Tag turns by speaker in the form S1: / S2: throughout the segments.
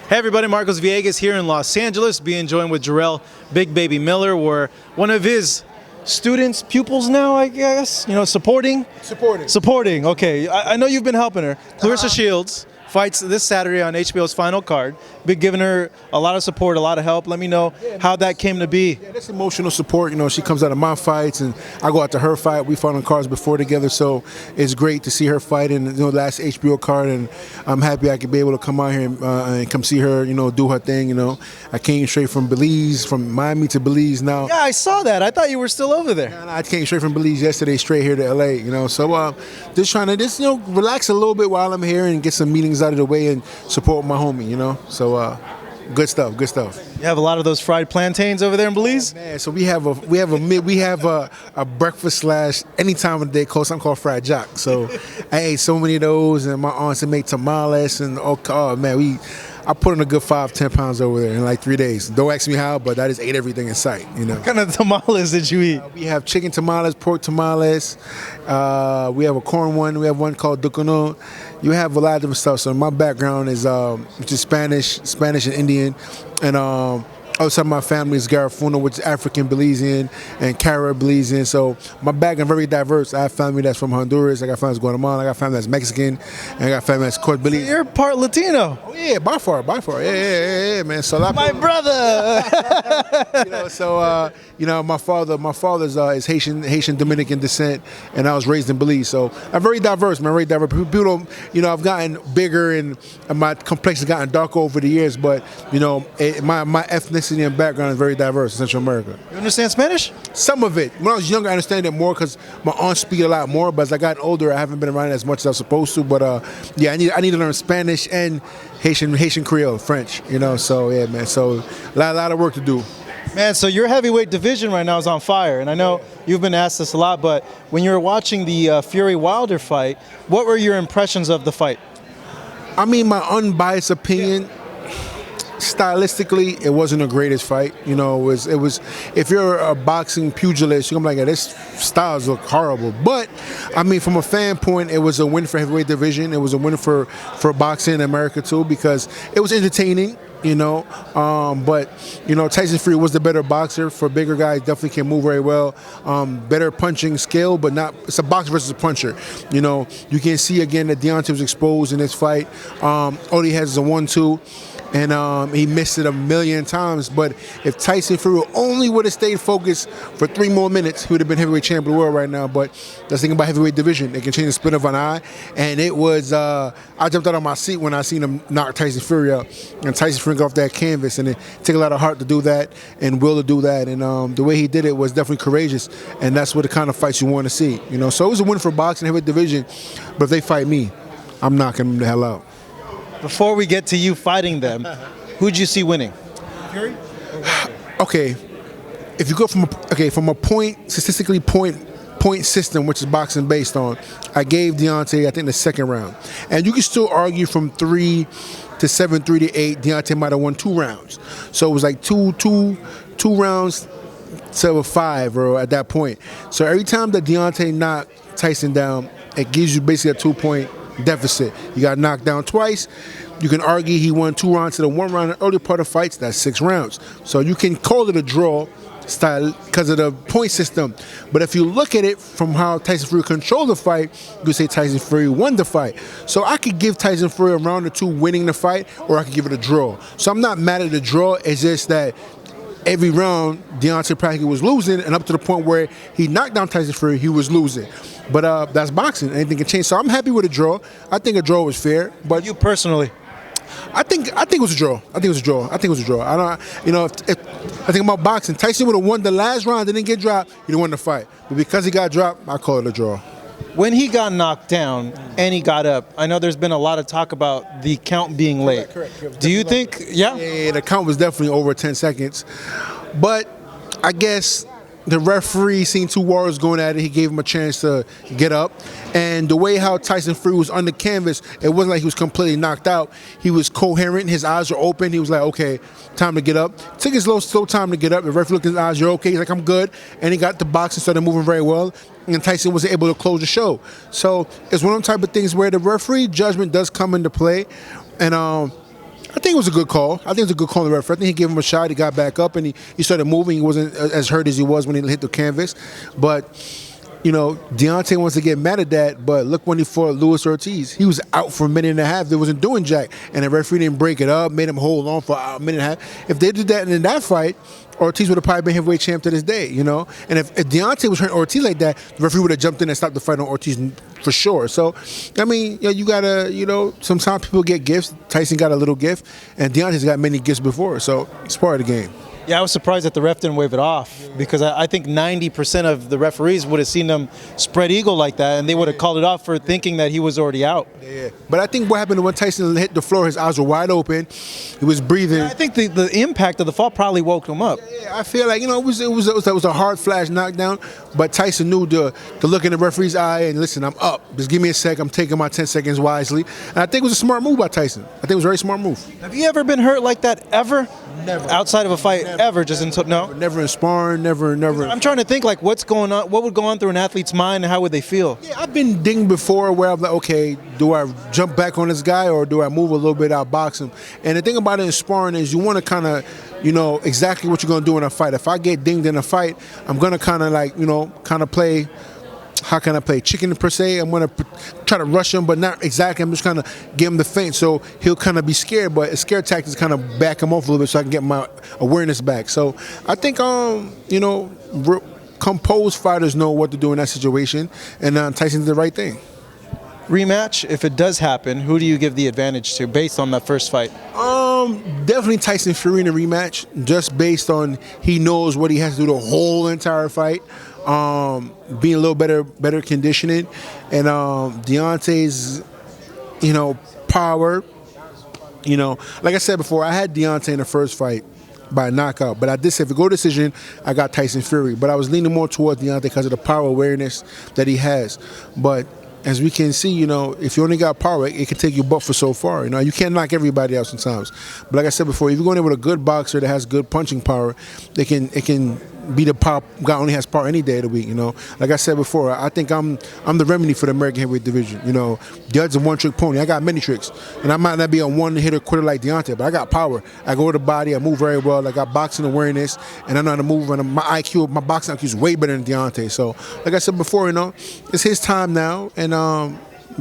S1: Hey everybody, Marcos Villegas here in Los Angeles, being joined with Jarrell Big Baby Miller. We're one of his students, pupils now, I guess, supporting. Okay, I know you've been helping her. Clarissa Shields fights this Saturday on HBO's Final Card. Been giving her a lot of support, a lot of help. Let me know how that came to be.
S2: Yeah, that's emotional support. She comes out of my fights, and I go out to her fight. We fought on cards before together, so it's great to see her fight in the last HBO card, and I'm happy I could be able to come out here and come see her, do her thing. I came straight from Belize, from Miami to Belize now.
S1: Yeah, I saw that. I thought you were still over there.
S2: And I came straight from Belize yesterday, straight here to LA. So just trying to relax a little bit while I'm here and get some meetings out of the way and support my homie. So good stuff.
S1: You have a lot of those fried plantains over there in Belize?
S2: Man, so we have a breakfast / any time of the day called something called fried jock. So I ate so many of those, and my aunts make tamales, and I put on a good 5-10 pounds over there in like 3 days. Don't ask me how, but I just ate everything in sight.
S1: What kind of tamales did you eat?
S2: We have chicken tamales, pork tamales. We have a corn one. We have one called ducono. You have a lot of different stuff. So my background is just Spanish and Indian, and outside my family is Garifuna, which is African Belizean, and Carib Belizean. So my background very diverse. I have family that's from Honduras. I got family that's Guatemala. I got family that's Mexican. And I got family that's Court Belize.
S1: So you're part Latino.
S2: Oh yeah, by far. Yeah, man. So
S1: my brother.
S2: My father's is Haitian Dominican descent, and I was raised in Belize. So I'm very diverse, man. Very diverse. People don't, I've gotten bigger and my complexion has gotten darker over the years, but my ethnicity and background is very diverse in Central America.
S1: You understand Spanish?
S2: Some of it. When I was younger, I understand it more because my aunts speak a lot more. But as I got older, I haven't been around it as much as I was supposed to. But I need to learn Spanish and Haitian Creole, French. So yeah, man. So a lot of work to do.
S1: Man, so your heavyweight division right now is on fire, and I know you've been asked this a lot. But when you were watching the Fury Wilder fight, what were your impressions of the fight?
S2: I mean, my unbiased opinion. Stylistically, it wasn't the greatest fight. It was. If you're a boxing pugilist, you're gonna be like, this styles look horrible. But I mean, from a fan point, it was a win for heavyweight division. It was a win for boxing in America too, because it was entertaining. But Tyson Fury was the better boxer. For bigger guys, definitely can move very well. Better punching skill, but not. It's a boxer versus a puncher. You can see again that Deontay was exposed in this fight. All he has is a 1-2. And he missed it a million times. But if Tyson Fury only would have stayed focused for 3 more minutes, he would have been heavyweight champion of the world right now. But that's the thing about heavyweight division. It can change the spin of an eye. And it was, I jumped out of my seat when I seen him knock Tyson Fury out. And Tyson Fury got off that canvas. And it took a lot of heart to do that and will to do that. And the way he did it was definitely courageous. And that's what the kind of fights you want to see. So it was a win for boxing heavyweight division. But if they fight me, I'm knocking them the hell out.
S1: Before we get to you fighting them, who'd you see winning? Fury?
S2: Okay, if you go from a statistically point system, which is boxing based on, I gave Deontay, I think, the second round. And you can still argue from 3 to 7, 3 to 8, Deontay might have won 2 rounds. So it was like two rounds to 5 or at that point. So every time that Deontay knocked Tyson down, it gives you basically a 2-point deficit. You got knocked down twice. You can argue he won 2 rounds to the 1 round in the early part of fights. That's 6 rounds. So you can call it a draw style because of the point system. But if you look at it from how Tyson Fury controlled the fight, you could say Tyson Fury won the fight. So I could give Tyson Fury a round or 2 winning the fight, or I could give it a draw. So I'm not mad at the draw. It's just that every round, Deontay practically was losing, and up to the point where he knocked down Tyson Fury, he was losing. But that's boxing. Anything can change. So I'm happy with a draw. I think a draw was fair. But
S1: you personally?
S2: I think it was a draw. I think it was a draw. I don't. If I think about boxing, Tyson would have won the last round, didn't get dropped, he'd have won the fight. But because he got dropped, I call it a draw.
S1: When he got knocked down and he got up, I know there's been a lot of talk about the count being late.
S2: Correct.
S1: Do you think? Yeah,
S2: the count was definitely over 10 seconds. But I guess the referee seen 2 warriors going at it. He gave him a chance to get up. And the way how Tyson Fury was on the canvas, it wasn't like he was completely knocked out. He was coherent. His eyes were open. He was like, okay, time to get up. Took his slow time to get up. The referee looked in his eyes. You're okay. He's like, I'm good. And he got the box and started moving very well. And Tyson was able to close the show. So it's one of them type of things where the referee judgment does come into play. And I think it was a good call. I think it was a good call on the referee. I think he gave him a shot. He got back up and he started moving. He wasn't as hurt as he was when he hit the canvas. But, you know, Deontay wants to get mad at that, but look when he fought Luis Ortiz. He was out for a minute and a half. They wasn't doing jack. And the referee didn't break it up, made him hold on for a minute and a half. If they did that in that fight, Ortiz would have probably been heavyweight champ to this day, you know? And if Deontay was hurting Ortiz like that, the referee would have jumped in and stopped the fight on Ortiz for sure. So, I mean, you gotta, you know, sometimes people get gifts. Tyson got a little gift, and Deontay's got many gifts before, so it's part of the game.
S1: Yeah, I was surprised that the ref didn't wave it off because I think 90% of the referees would have seen them spread eagle like that, and they would have called it off for thinking that he was already out.
S2: Yeah, but I think what happened when Tyson hit the floor, his eyes were wide open, he was breathing.
S1: I think the impact of the fall probably woke him up.
S2: Yeah, I feel like, you know, it was a hard flash knockdown, but Tyson knew to look in the referee's eye and listen, I'm up. Just give me a sec. I'm taking my 10 seconds wisely, and I think it was a smart move by Tyson. I think it was a very smart move.
S1: Have you ever been hurt like that ever?
S2: Never.
S1: Outside of a fight,
S2: Never.
S1: ever? Just until no.
S2: Never in sparring. Never.
S1: I'm trying to think like what's going on. What would go on through an athlete's mind, and how would they feel?
S2: Yeah, I've been dinged before where I'm like, okay, do I jump back on this guy or do I move a little bit, outbox him? And the thing about it in sparring is you want to kind of, you know, exactly what you're going to do in a fight. If I get dinged in a fight, I'm going to kind of like, you know, kind of play. How can I play chicken per se? I'm going to try to rush him, but not exactly. I'm just kind of give him the feint, so he'll kind of be scared. But a scare tactic is kind of back him off a little bit, so I can get my awareness back. So I think, you know, composed fighters know what to do in that situation, and Tyson did the right thing.
S1: Rematch, if it does happen, who do you give the advantage to based on that first fight?
S2: Definitely Tyson Fury in a rematch, just based on he knows what he has to do the whole entire fight. Being a little better conditioning, and Deontay's, you know, power. You know, like I said before, I had Deontay in the first fight by knockout, but I did say if it go decision, I got Tyson Fury. But I was leaning more towards Deontay because of the power awareness that he has. But as we can see, you know, if you only got power, it can take you but for so far. You know, you can't knock everybody out sometimes. But like I said before, if you're going in with a good boxer that has good punching power, it can be the power guy only has power any day of the week. You know, like I said before, I think I'm the remedy for the American heavyweight division. You know, Judge's a one-trick pony. I got many tricks, and I might not be a one-hitter quitter like Deontay, but I got power. I go to the body. I move very well. I got boxing awareness, and I know how to move. And my IQ, my boxing IQ is way better than Deontay. So, like I said before, you know, it's his time now, and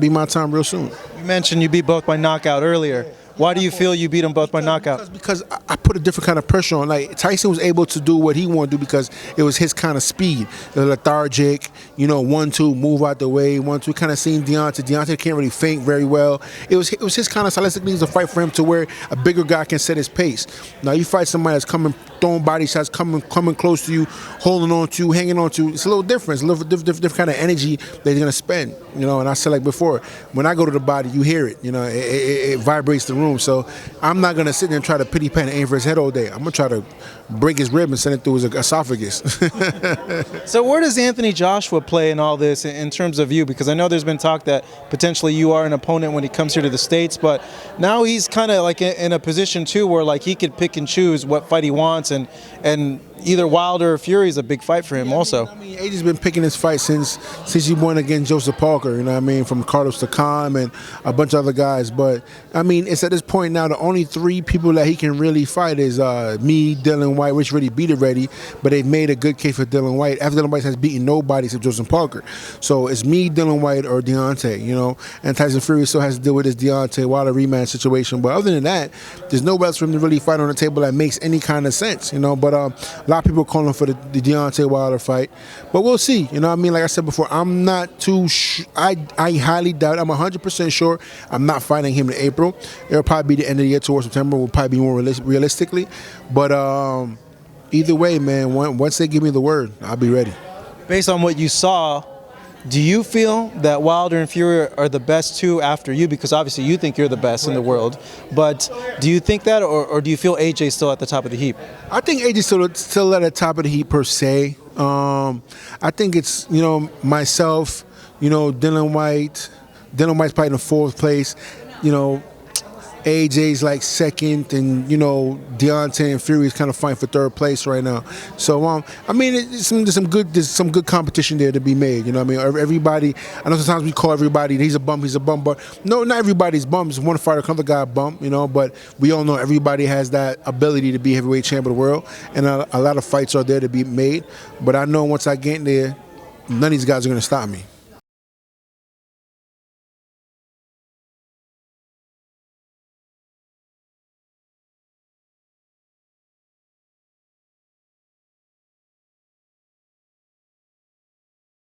S2: be my time real soon.
S1: You mentioned you beat both by knockout earlier. Why do you feel you beat them both by knockout?
S2: Because I put a different kind of pressure on. Like, Tyson was able to do what he wanted to do because it was his kind of speed. The lethargic, you know, 1-2, move out the way, 1-2. Kind of seen Deontay. Deontay can't really feint very well. It was his kind of stylistic needs to fight for him to where a bigger guy can set his pace. Now you fight somebody that's coming, throwing body shots, coming close to you, holding on to you, hanging on to you. It's a little different. It's a little different kind of energy that he's gonna spend. You know, and I said like before, when I go to the body, you hear it. You know, it vibrates the room. So I'm not gonna sit there and try to pity pan and aim for his head all day. I'm gonna try to break his rib and send it through his esophagus.
S1: So where does Anthony Joshua play in all this in terms of you? Because I know there's been talk that potentially you are an opponent when he comes here to the States, but now he's kind of like in a position too where like he could pick and choose what fight he wants, and either Wilder or Fury is a big fight for him also.
S2: I mean, AJ's been picking his fight since he won against Joseph Parker, you know what I mean, from Carlos Takam and a bunch of other guys. But, I mean, it's at this point now the only three people that he can really fight is me, Dylan White, which already beat already, but they've made a good case for Dylan White after Dylan White has beaten nobody except Joseph Parker. So it's me, Dylan White, or Deontay, you know, and Tyson Fury still has to deal with this Deontay Wilder rematch situation. But other than that, there's nobody else for him to really fight on the table that makes any kind of sense, you know. But a lot of people are calling for the Deontay Wilder fight. But we'll see, you know what I mean? Like I said before, I'm not too I highly doubt, I'm 100% sure I'm not fighting him in April. It'll probably be the end of the year towards September, will probably be more realistically. But either way, man, once they give me the word, I'll be ready.
S1: Based on what you saw, do you feel that Wilder and Fury are the best two after you? Because obviously you think you're the best in the world. But do you think that, or do you feel AJ's still at the top of the heap?
S2: I think AJ's still at the top of the heap per se. I think it's, you know, myself, you know, Dylan White. Dylan White's probably in the fourth place. You know, AJ's like second, and you know Deontay and Fury is kind of fighting for third place right now. So I mean, there's some good competition there to be made. You know what I mean? Everybody, I know sometimes we call everybody he's a bum, but no, not everybody's bums. One fighter, another guy bum, you know. But we all know everybody has that ability to be heavyweight champ of the world, and a lot of fights are there to be made. But I know once I get in there, none of these guys are going to stop me.